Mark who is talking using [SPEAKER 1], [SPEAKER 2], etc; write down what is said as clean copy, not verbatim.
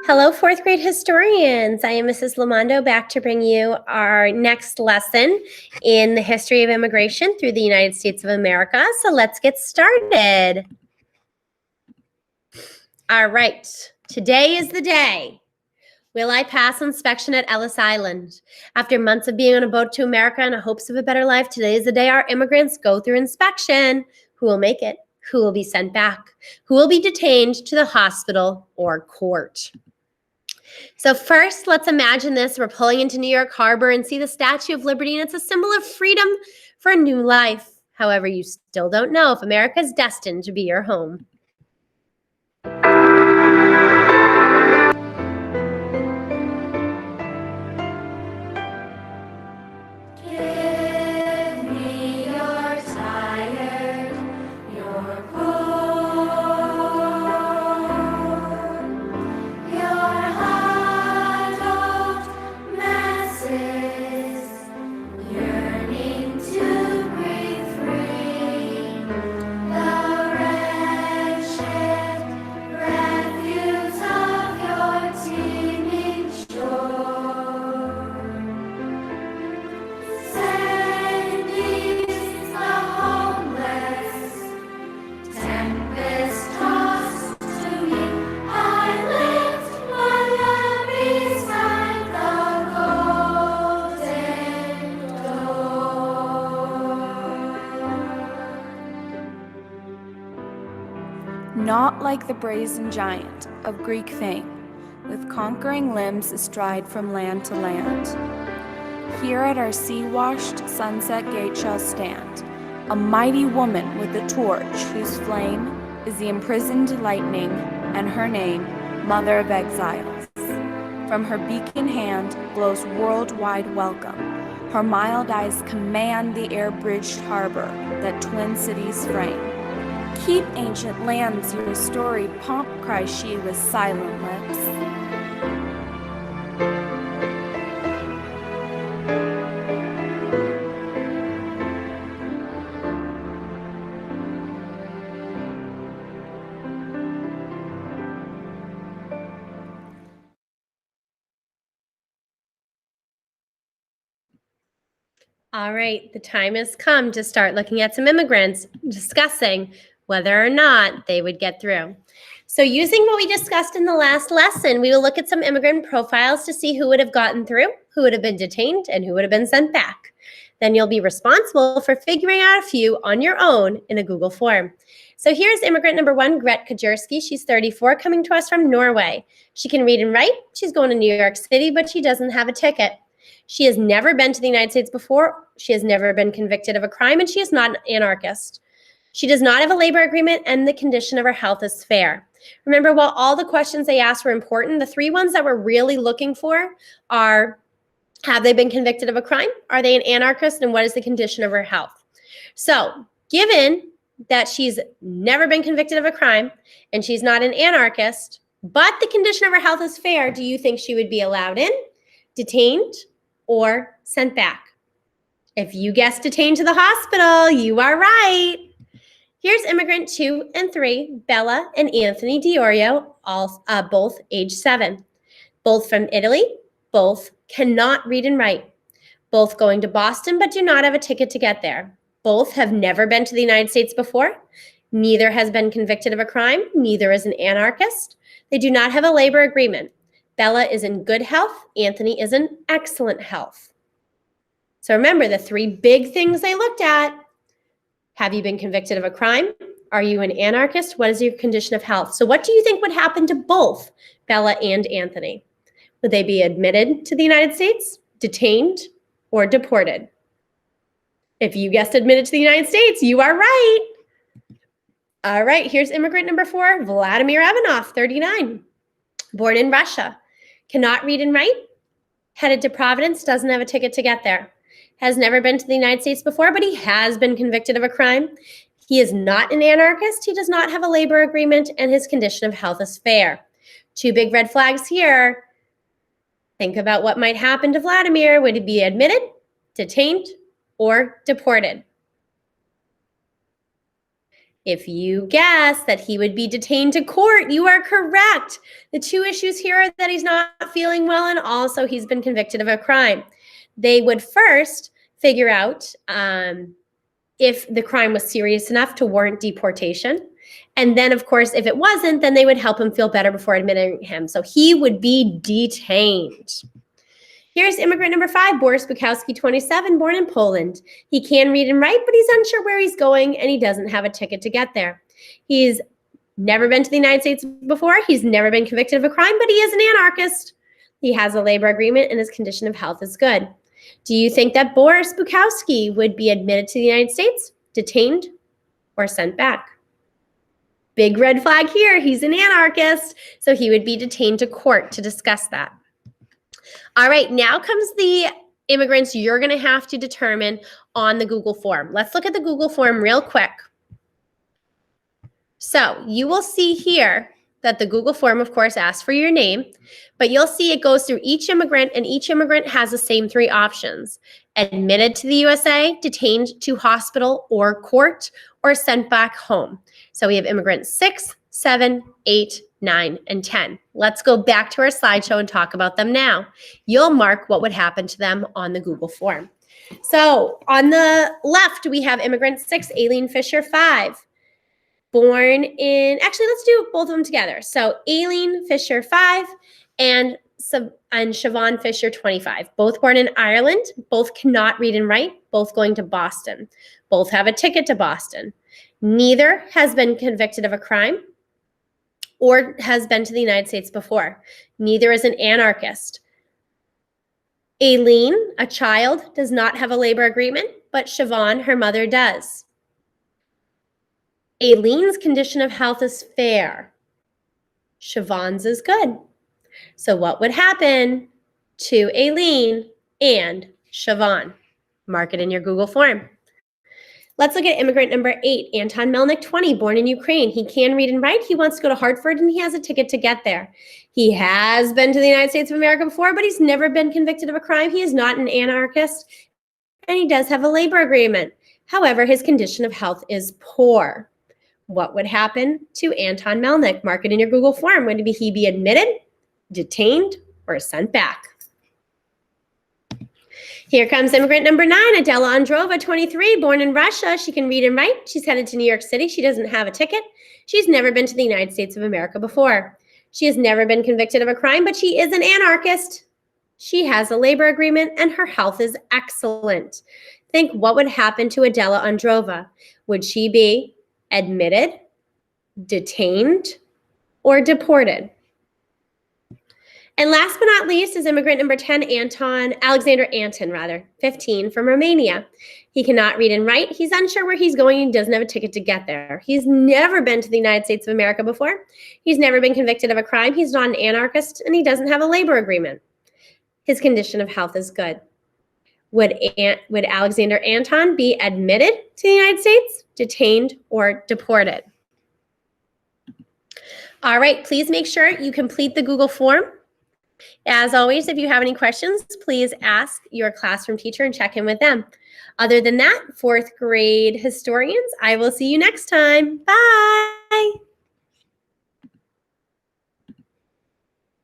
[SPEAKER 1] Hello, fourth grade historians. I am Mrs. Lamondo, back to bring you our next lesson in the history of immigration through the United States of America. So let's get started. All right, today is the day. Will I pass inspection at Ellis Island? After months of being on a boat to America in the hopes of a better life, today is the day our immigrants go through inspection. Who will make it? Who will be sent back? Who will be detained to the hospital or court? So first, let's imagine this. We're pulling into New York Harbor and see the Statue of Liberty, and it's a symbol of freedom for a new life. However, you still don't know if America is destined to be your home.
[SPEAKER 2] Not like the brazen giant of Greek fame, with conquering limbs astride from land to land. Here at our sea-washed sunset gate shall stand a mighty woman with a torch, whose flame is the imprisoned lightning, and her name, Mother of Exiles. From her beacon hand glows worldwide welcome. Her mild eyes command the air-bridged harbor that twin cities frame. Keep ancient lands your storied pomp, cries she with silent lips.
[SPEAKER 1] All right, the time has come to start looking at some immigrants, discussing whether or not they would get through. So using what we discussed in the last lesson, we will look at some immigrant profiles to see who would have gotten through, who would have been detained, and who would have been sent back. Then you'll be responsible for figuring out a few on your own in a Google form. So here's immigrant number 1, Gret Kajerski. She's 34, coming to us from Norway. She can read and write. She's going to New York City, but she doesn't have a ticket. She has never been to the United States before. She has never been convicted of a crime, and she is not an anarchist. She does not have a labor agreement, and the condition of her health is fair. Remember, while all the questions they asked were important, the 3 ones that we're really looking for are, have they been convicted of a crime? Are they an anarchist? And what is the condition of her health? So given that she's never been convicted of a crime and she's not an anarchist, but the condition of her health is fair, do you think she would be allowed in, detained, or sent back? If you guessed detained to the hospital, you are right. Here's immigrant 2 and 3, Bella and Anthony Diorio, both age 7. Both from Italy, both cannot read and write. Both going to Boston but do not have a ticket to get there. Both have never been to the United States before. Neither has been convicted of a crime. Neither is an anarchist. They do not have a labor agreement. Bella is in good health. Anthony is in excellent health. So remember the 3 big things they looked at. Have you been convicted of a crime? Are you an anarchist? What is your condition of health? So what do you think would happen to both Bella and Anthony? Would they be admitted to the United States, detained, or deported? If you guessed admitted to the United States, you are right. All right, here's immigrant number 4, Vladimir Ivanov, 39. Born in Russia, cannot read and write, headed to Providence, doesn't have a ticket to get there. Has never been to the United States before, but he has been convicted of a crime. He is not an anarchist. He does not have a labor agreement, and his condition of health is fair. 2 big red flags here. Think about what might happen to Vladimir. Would he be admitted, detained, or deported? If you guess that he would be detained to court, you are correct. The two issues here are that he's not feeling well and also he's been convicted of a crime. They would first figure out if the crime was serious enough to warrant deportation. And then, of course, if it wasn't, then they would help him feel better before admitting him. So he would be detained. Here's immigrant number 5, Boris Bukowski, 27, born in Poland. He can read and write, but he's unsure where he's going, and he doesn't have a ticket to get there. He's never been to the United States before. He's never been convicted of a crime, but he is an anarchist. He has a labor agreement, and his condition of health is good. Do you think that Boris Bukowski would be admitted to the United States, detained, or sent back? Big red flag here. He's an anarchist, so he would be detained to court to discuss that. All right, now comes the immigrants you're going to have to determine on the Google form. Let's look at the Google form real quick. So you will see here that the Google form, of course, asks for your name, but you'll see it goes through each immigrant, and each immigrant has the same 3 options: admitted to the USA, detained to hospital or court, or sent back home. So we have immigrants 6, 7, 8, 9, and 10. Let's go back to our slideshow and talk about them now. You'll mark what would happen to them on the Google form. So on the left, we have immigrant 6, Aileen Fisher, 5. Born in, actually, let's do both of them together. So Aileen Fisher, 5, and Siobhan Fisher, 25. Both born in Ireland. Both cannot read and write. Both going to Boston. Both have a ticket to Boston. Neither has been convicted of a crime or has been to the United States before. Neither is an anarchist. Aileen, a child, does not have a labor agreement, but Siobhan, her mother, does. Aileen's condition of health is fair. Siobhan's is good. So what would happen to Aileen and Siobhan? Mark it in your Google form. Let's look at immigrant number 8, Anton Melnick, 20, born in Ukraine. He can read and write. He wants to go to Hartford, and he has a ticket to get there. He has been to the United States of America before, but he's never been convicted of a crime. He is not an anarchist, and he does have a labor agreement. However, his condition of health is poor. What would happen to Anton Melnick? Mark it in your Google form. Would he be admitted, detained, or sent back? Here comes immigrant number 9, Adela Androva, 23, born in Russia. She can read and write. She's headed to New York City. She doesn't have a ticket. She's never been to the United States of America before. She has never been convicted of a crime, but she is an anarchist. She has a labor agreement, and her health is excellent. Think, what would happen to Adela Androva? Would she be admitted, detained, or deported? And last but not least is immigrant number 10, Alexander Anton, 15, from Romania. He cannot read and write. He's unsure where he's going. He doesn't have a ticket to get there. He's never been to the United States of America before. He's never been convicted of a crime. He's not an anarchist, and he doesn't have a labor agreement. His condition of health is good. Would Alexander Anton be admitted to the United States, detained, or deported? All right, please make sure you complete the Google form. As always, if you have any questions, please ask your classroom teacher and check in with them. Other than that, 4th grade historians, I will see you next time. Bye.